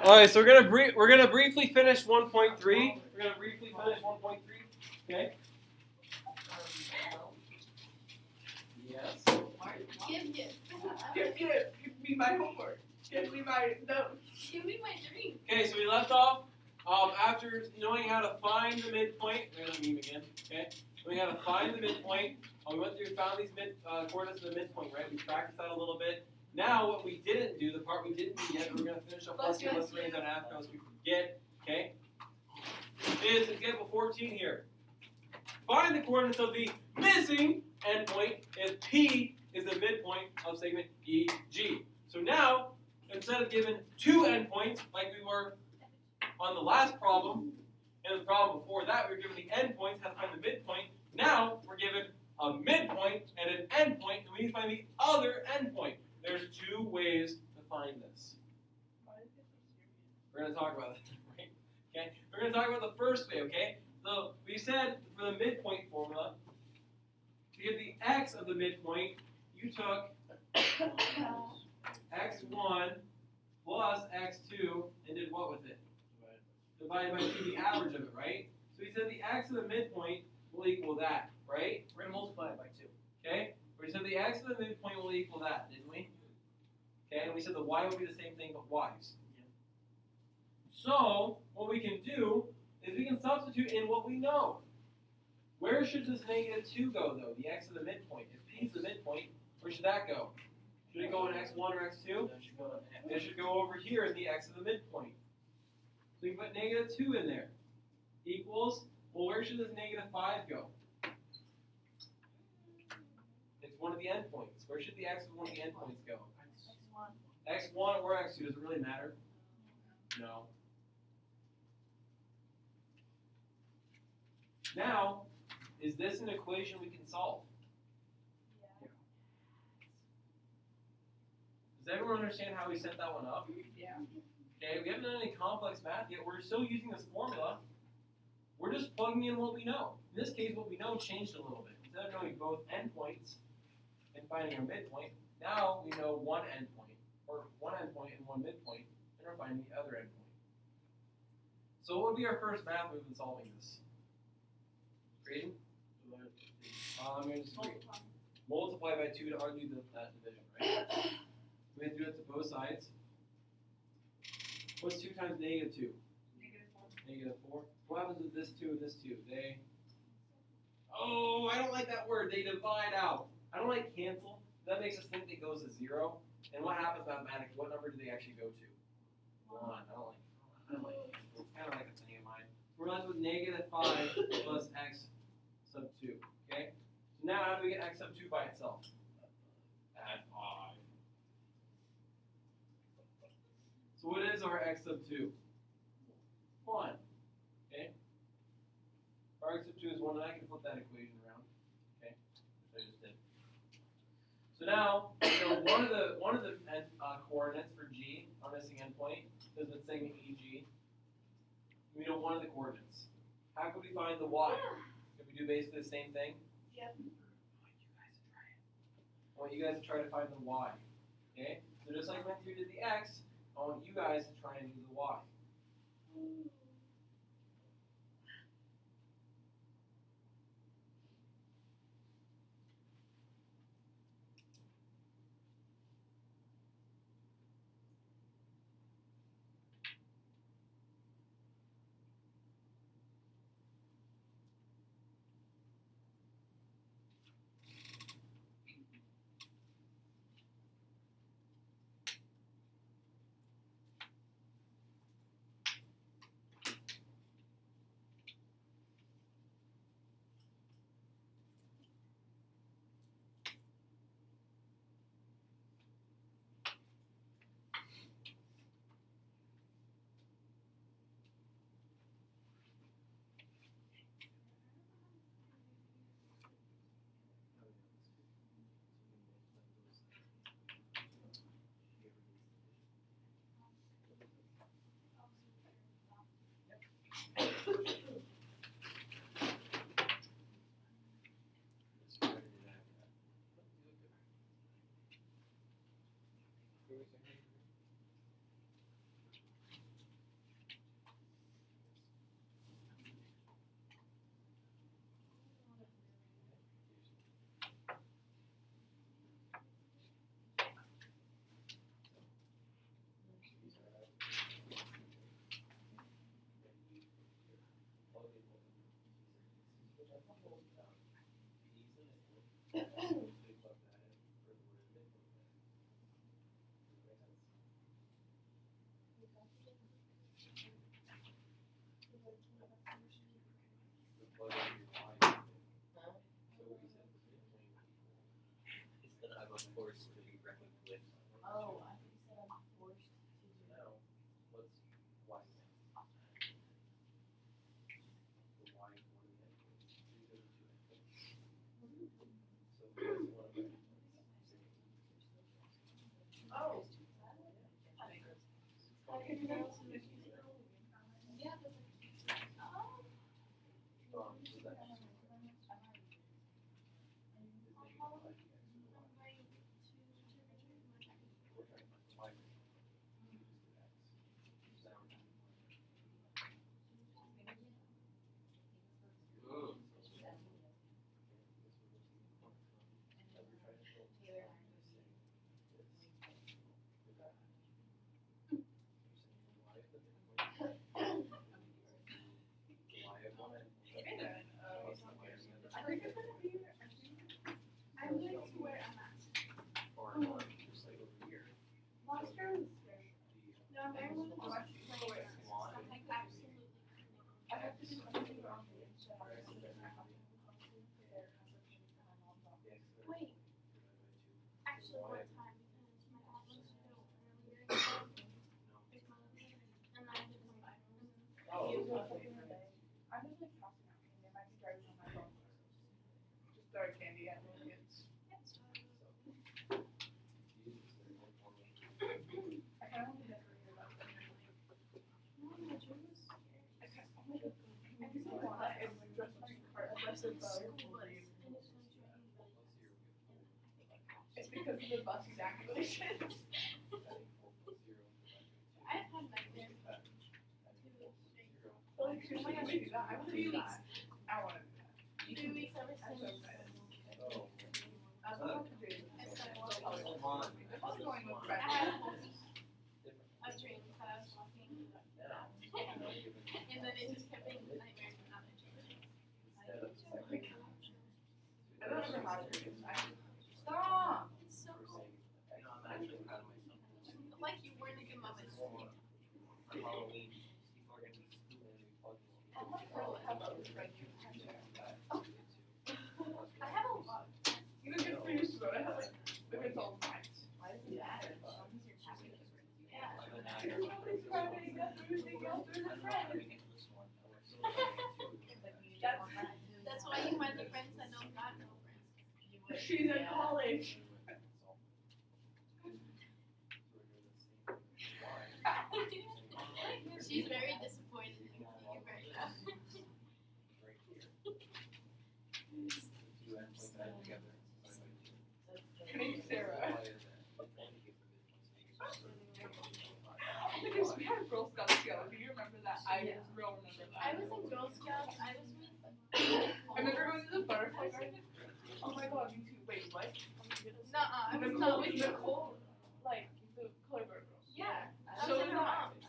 All right, so we're gonna briefly finish 1.3. We're gonna briefly finish 1.3. Okay. Yes. Give me my homework. Give me my notes. Give me my drink. Okay, so we left off after knowing how to find the midpoint. There's a meme again. Okay. Knowing how to find the midpoint. We went through, found these coordinates of the midpoint, right? We practiced that a little bit. Now, what we didn't do, the part we didn't do yet, we're going to finish up let's range on after as we forget, okay? Is example 14 here. Find the coordinates of the missing endpoint if P is the midpoint of segment EG. So now, instead of given two endpoints like we were on the last problem, and the problem before that, we were given the endpoints, how to find the midpoint. Now, we're given a midpoint and an endpoint, and we need to find the other endpoint. There's two ways to find this. We're going to talk about that, right? Okay? We're going to talk about the first way, okay? So we said for the midpoint formula, to get the x of the midpoint, you took x1 plus x2 and did what with it? Divided by 2, the average of it, right? So we said the x of the midpoint will equal that, right? We're going to multiply it by 2. Okay? We said the x of the midpoint will equal that, didn't we? Okay, and we said the y will be the same thing but y's. Yeah. So, what we can do is we can substitute in what we know. Where should this negative 2 go, though? The x of the midpoint. If p is the midpoint, where should that go? Should it go in x1 or x2? It should go over here in the x of the midpoint. So we can put negative 2 in there. Equals, well, where should this negative 5 go? It's one of the endpoints. Where should the x of one of the endpoints go? X1 or x2, does it really matter? No. Now, is this an equation we can solve? Yeah. Does everyone understand how we set that one up? Yeah. Okay, we haven't done any complex math yet. We're still using this formula. We're just plugging in what we know. In this case, what we know changed a little bit. Instead of knowing both endpoints and finding our midpoint, now we know one endpoint, or one endpoint and one midpoint, and we're finding the other endpoint. So what would be our first math move in solving this? Grading? I'm going to disagree. Multiply by 2 to argue that division, right? We have to do it to both sides. What's 2 times negative 2? Negative 4. What happens with this 2 and this 2? They, oh, I don't like that word. They divide out. I don't like cancel. That makes us think it goes to 0. And what happens mathematically? What number do they actually go to? 1. I don't like it. It's kind of like a thing of mine. We're left with negative 5 plus x sub 2. Okay? So now how do we get x sub 2 by itself? Add 5. So what is our x sub 2? 1. Okay? Our x sub 2 is 1, and I can flip that equation around. Okay? Which I just did. So now, one of the coordinates for G, our missing endpoint, is the segment EG. We know one of the coordinates. How could we find the y? Could we do basically the same thing? Yep. I want you guys to try to find the y. Okay? So just like we did the x, I want you guys to try and do the y. Instead of a force to be reckoned with. Oh, I think you said I'm forced to do it. No. What's y? The y is one of the endpoints. These are the two endpoints. So what's one of the endpoints? Oh. Yeah, but oh. So that's I'm going to wear a mask. or just like over here. Monster is scary. No, I'm wearing one of those Watch like you wear. something absolutely. I have to do something wrong. Wait, actually, one time because my dad was so earlier, and I had to come back. Oh. I'm just like passing out candy. I might be driving on my phone. Just throw candy at little kids. I kind of want to decorate it up. No, my dream was scary. I kind of want to and like dress my car. Dress the bow. School bus, and it's going to be really fast. It's because of the bus evacuation. I've had nightmares. Well, like, seriously, can we do that? I want to do that. I want to do that. 2 weeks ever I'm since. so excited. Oh. I don't know what to do. I started I'm walking. also going with I friends. had a whole week of dreams that I was walking, and then it just kept being nightmares and other dreams. I don't ever have dreams. Stop! It's so cool. I'm actually proud of myself. Like you weren't a good mom at school. For Halloween, people are gonna be stupid and be fucking. Oh my God, how about this right here? I have a lot. You know, good for you, so I have like the good old times. Why is it that? Yeah. Nobody's crying, that's everything else, there's a friend. That's why you find the friends that don't got no friends. She's in college. She's very disappointed in you right now. Her name's Sarah. Because we had a Girl Scout together. Do you remember that? I real remember that. I was in Girl Scouts. I was with. I remember going to the butterfly garden. Oh my God, you two. Wait, what? Nuh-uh, I was not with you. Nicole, like the color guard girls. Yeah, I So was in her was I. mom's.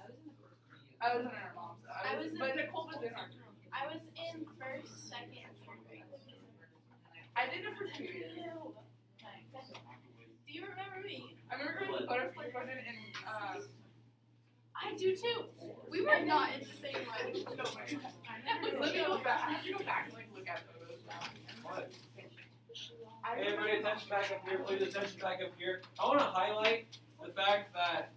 I wasn't in her mom's. I was in- but Nicole was in our. I was in first, second, and third grade. I did it for 2 years. Do you remember me? I remember going to the butterfly garden and I do too. We were not in the same one. no way. Let me go back. I have to go back and like look at photos now. What? I Hey, everybody, remember- attention back up here. Please, attention back up here. I want to highlight the fact that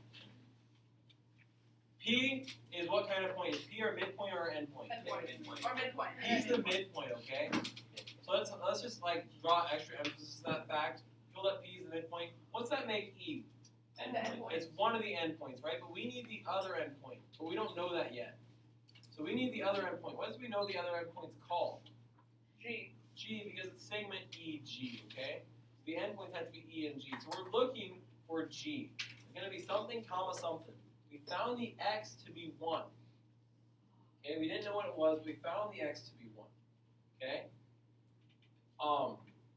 P is what kind of point? Is P our midpoint or our endpoint? Midpoint. Or midpoint. He's the midpoint, okay? So let's just like draw extra emphasis on that fact. Feel that P is the midpoint. What's that make E? And the endpoint. It's one of the endpoints, right? But we need the other endpoint, but we don't know that yet. So we need the other endpoint. What do we know the other endpoint's called? G. G, because it's segment EG, okay? The endpoints have to be E and G. So we're looking for G. It's going to be something, comma, something. We found the X to be 1. Okay, we didn't know what it was. We found the X to be 1. Okay?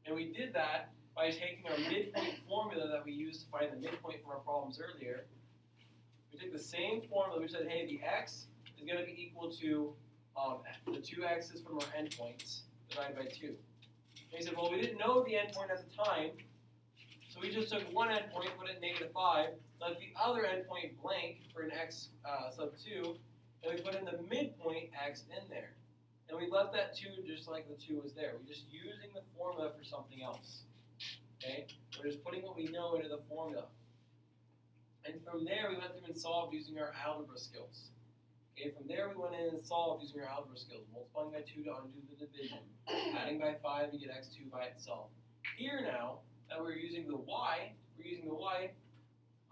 And we did that by taking our midpoint formula that we used to find the midpoint from our problems earlier. We took the same formula. We said, hey, the X is going to be equal to the two X's from our endpoints. divided by 2. And we said, well, we didn't know the endpoint at the time, so we just took one endpoint, put it in -5, left the other endpoint blank for an x sub 2, and we put in the midpoint x in there. And we left that 2 just like the 2 was there. We're just using the formula for something else. Okay? We're just putting what we know into the formula. And from there, we went through and solved using our algebra skills. Okay, from there we went in and solved using our algebra skills, multiplying by 2 to undo the division, adding by 5 to get x2 by itself. Here now, that we're using the y,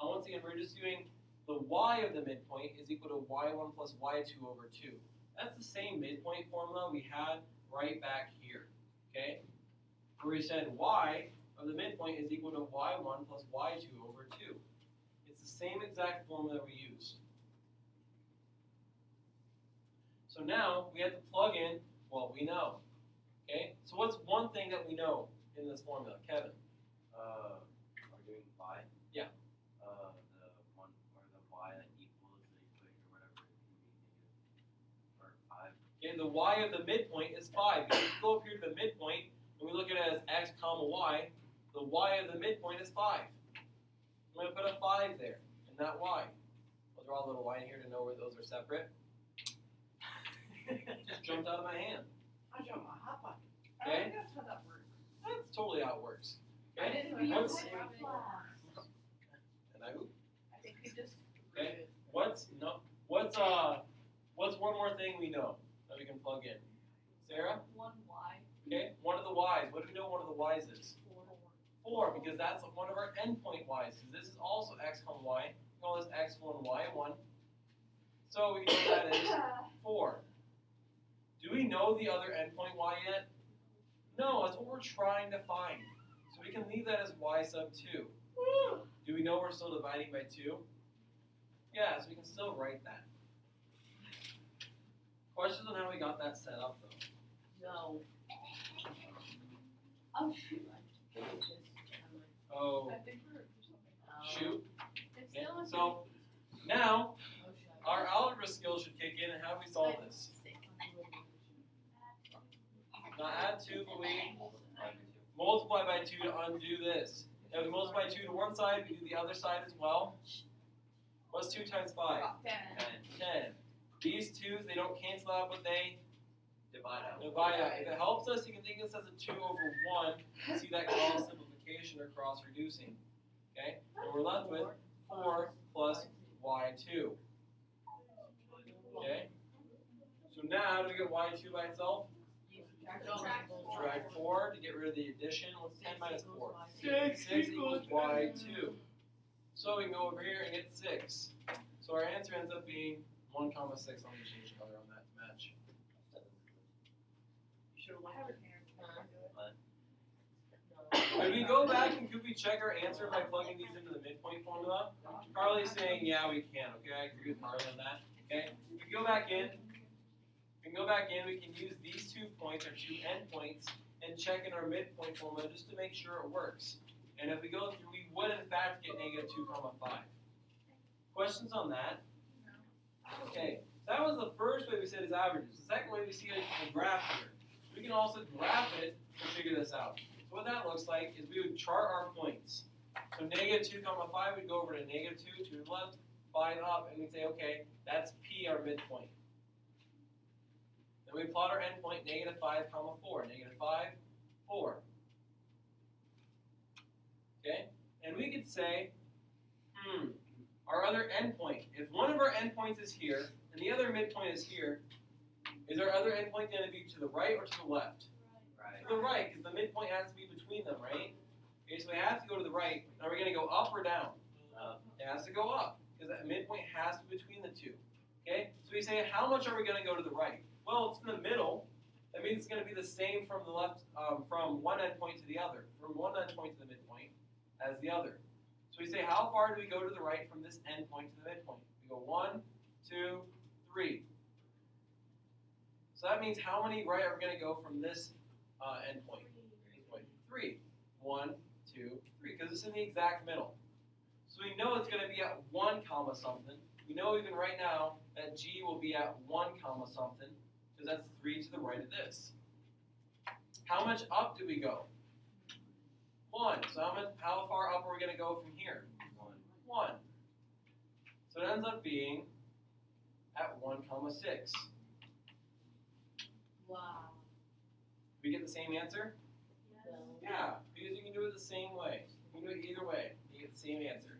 once again, we're just doing the y of the midpoint is equal to y1 plus y2 over 2. That's the same midpoint formula we had right back here, okay? Where we said y of the midpoint is equal to y1 plus y2 over 2. It's the same exact formula we used. So now we have to plug in what we know. Okay? So what's one thing that we know in this formula? Kevin? We're doing y. Yeah. The one or the y that equals the equation or whatever it can be negative or 5. Okay, the y of the midpoint is 5. If we go up here to the midpoint and we look at it as x comma y, the y of the midpoint is 5. I'm going to put a 5 there in that y. I'll draw a little line here to know where those are separate. Just jumped out of my hand. I jumped my hot pocket. Okay. That's how that works. That's totally how it works. I Okay? didn't know What's, you and I, I think we just. Okay. what's one more thing we know that we can plug in? Sarah? 1y. Okay, one of the y's. What do we know one of the y's is? 4, because that's one of our endpoint y's. Because this is also x comma y. We call this x1, y1. So we know that is 4. Do we know the other endpoint y yet? No, that's what we're trying to find. So we can leave that as y sub 2. Do we know we're still dividing by 2? Yeah, so we can still write that. Questions on how we got that set up though? No. Oh shoot! I think it's just. Oh, I think we're something. shoot. It's Okay, still a so now Oh, shit. our algebra skills should kick in, and how do we solve this? Not add 2, but we multiply by 2 to undo this. Now if we multiply 2 to one side, we do the other side as well. What's 2 times 5? 10. These 2's, they don't cancel out, but they Divide out. divide out. If it helps us, you can think of this as a 2 over 1. See that cross simplification or cross reducing. Okay? And we're left with 4 plus y2. Okay? So now, how do we get y2 by itself? Subtract 4 to get rid of the addition. What's 10 minus 4? 6 equals y2. So we can go over here and get 6. So our answer ends up being 1 comma 6. Let me change color on that to match. You should have left it here. Could we go back and could we check our answer by plugging these into the midpoint formula? Carly's saying, yeah, we can. Okay, I agree with Carly on that. Okay, we can go back in. We can use these 2 points, our 2 endpoints, and check in our midpoint formula just to make sure it works. And if we go through, we would in fact get negative 2 comma 5. Questions on that? Okay, that was the first way we said is averages. The second way we see a graph here. We can also graph it to figure this out. So what that looks like is we would chart our points. So negative 2 comma 5, we'd go over to negative 2 to the left, 5 up, and we'd say, okay, that's P, our midpoint. Then we plot our endpoint, negative 5 comma 4, negative 5, 4. Okay? And we could say, our other endpoint, if one of our endpoints is here, and the other midpoint is here, is our other endpoint going to be to the right or to the left? Right. To the right, because the midpoint has to be between them, right? Okay, so we have to go to the right. Now we're going to go up or down? It has to go up, because that midpoint has to be between the 2. Okay? So we say, how much are we going to go to the right? Well, it's in the middle. That means it's going to be the same from the left, from one endpoint to the other, from one endpoint to the midpoint as the other. So we say, how far do we go to the right from this endpoint to the midpoint? We go 1, 2, 3. So that means how many right are we going to go from this endpoint? 3. 1, 2, 3, because it's in the exact middle. So we know it's going to be at 1 comma something. We know even right now that G will be at 1 comma something, because that's 3 to the right of this. how much up do we go? 1. So how far up are we going to go from here? 1. So it ends up being at 1, 6. Wow. We get the same answer? Well, Yeah, because you can do it the same way. You can do it either way. You get the same answer.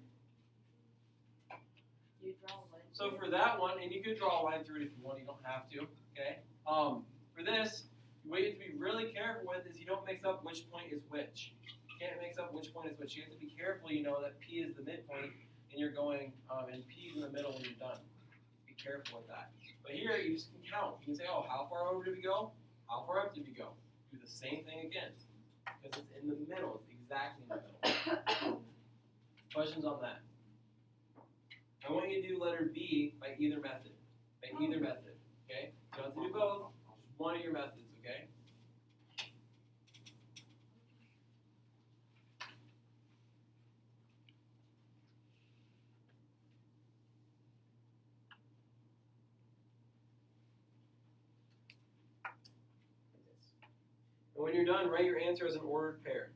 you draw one. So for that one, and you could draw a line through it if you want, you don't have to, okay? For this, what you have to be really careful with is you don't mix up which point is which. You can't mix up which point is which. You have to be careful, you know, that P is the midpoint, and you're going, and P is in the middle when you're done. Be careful with that. But here, you just can count. You can say, oh, how far over did we go? How far up did we go? Do the same thing again. Because it's in the middle. It's exactly in the middle. Questions on that? I want you to do letter B by either method. By either method. Okay? You don't have to do both. Just one of your methods, okay? And when you're done, write your answer as an ordered pair.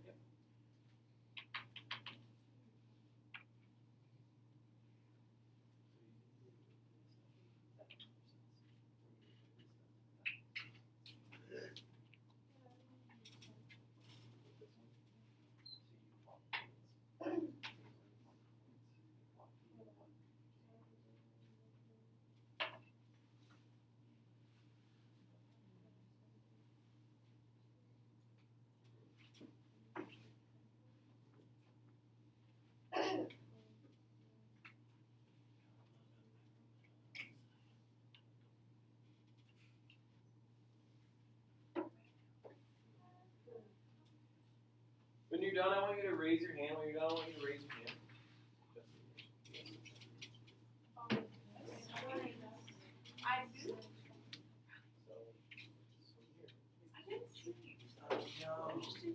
When you're done, I want you to raise your hand. When you're done, I want you to raise your hand. I do. I didn't see you. I didn't see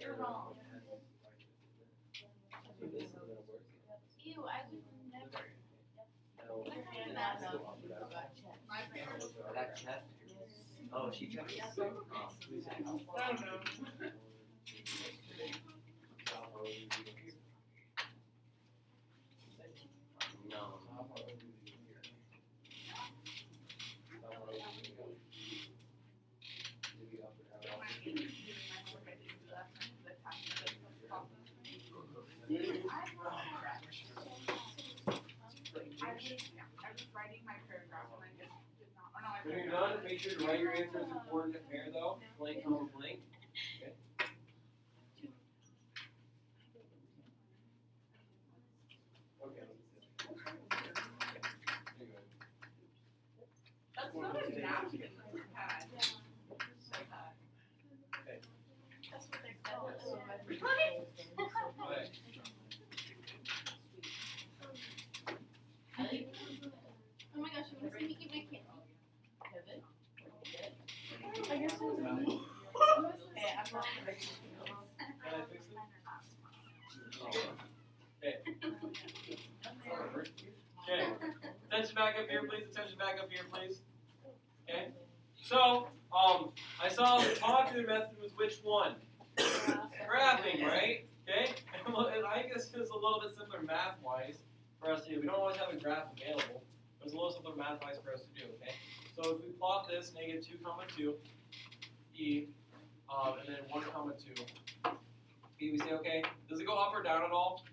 You're wrong. Ew, I would never. My parents. That check? Oh, she checked. Oh, who's that? I don't know. No. I was writing my paragraph and I just did not. Or no, I When you're done, make sure to write your answer as a coordinate pair, though. Blank, comma, blank. Okay. Okay. There you go. That's not a napkin, that's a pad. So bad. That's what they're called. Okay. Oh my gosh, you want to see me get my candy? Pivot. I guess it was me. Hey, I'm not ready. Can I fix it? Okay. Okay. Attention back up here, please. Attention back up here, please. Okay. So, I saw the popular method was which one? Graphing, right? Okay. And I guess it's a little bit simpler math-wise for us to do. We don't always have a graph available, but it's a little simpler math-wise for us to do. Okay. So if we plot this -2, 2, e, and then 1, 2. We say, okay, does it go up or down at all?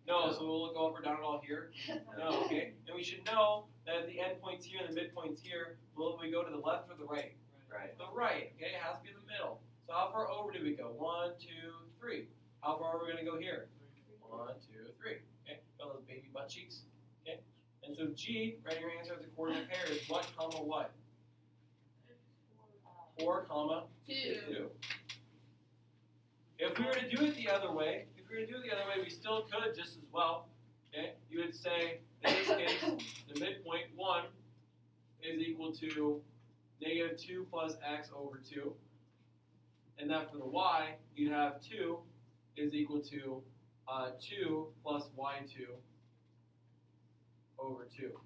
No, so will it go up or down at all here? No, okay. And we should know that at the endpoints here and the midpoints here, will we go to the left or the right? Right. The right, okay, it has to be in the middle. So how far over do we go? 1, 2, 3. How far are we going to go here? 1, 2, 3. Okay, got those baby butt cheeks. Okay, and so G, writing your answer as a coordinate pair is what, comma, what? 4, comma, 2. If we were to do it the other way, we still could just as well. Okay, you would say in this case the midpoint 1 is equal to -2 plus x over 2, and then for the y you'd have 2 is equal to 2 plus y2 over 2.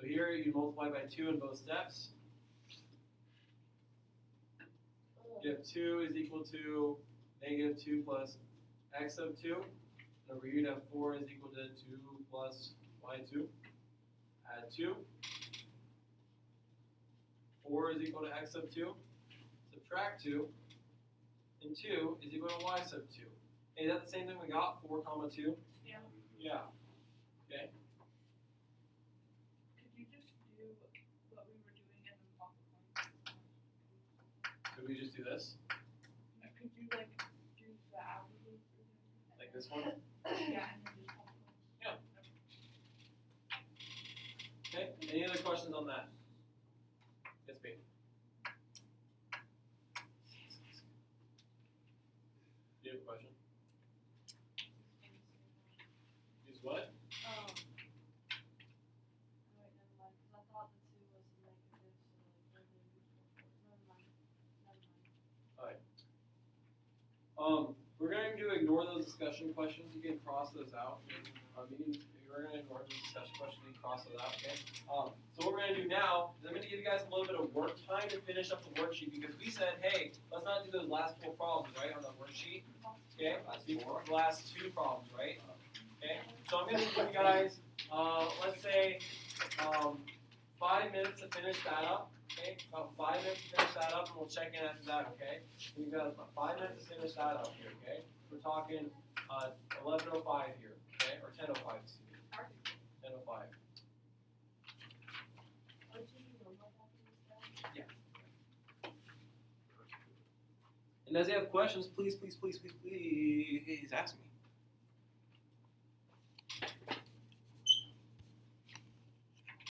So here you multiply by 2 in both steps. You have 2 is equal to negative 2 plus x sub 2. And over here you have 4 is equal to 2 plus y2. Add 2. 4 is equal to x sub 2. Subtract 2. And 2 is equal to y sub 2. Hey, is that the same thing we got? 4 comma 2? Yeah. Yeah. Okay. Could you just do what we were doing and then pop the points? Could we just do this? Could you like do the averages? Like this one? Yeah, and then just pop the points. Okay. Any other questions on that? Yes, B. Do you have a question? Use what? Wait, never mind, 'cause I thought the 2 was negative, so like, never mind. We're going to ignore those discussion questions. You can cross those out. We're going to ignore those discussion questions. You can cross those out, okay? So what we're going to do now is I'm going to give you guys a little bit of work time to finish up the worksheet because we said, hey, let's not do those last 4 problems, right, on the worksheet. Okay? The last 2 problems, right? Okay? So I'm going to give you guys, let's say, 5 minutes to finish that up. Okay, about 5 minutes to finish that up, and we'll check in after that, okay? So you got about 5 minutes to finish that up here, okay? We're talking 11:05 here, okay? Or 10:05, excuse me. 10:05. And as you have questions, please ask me.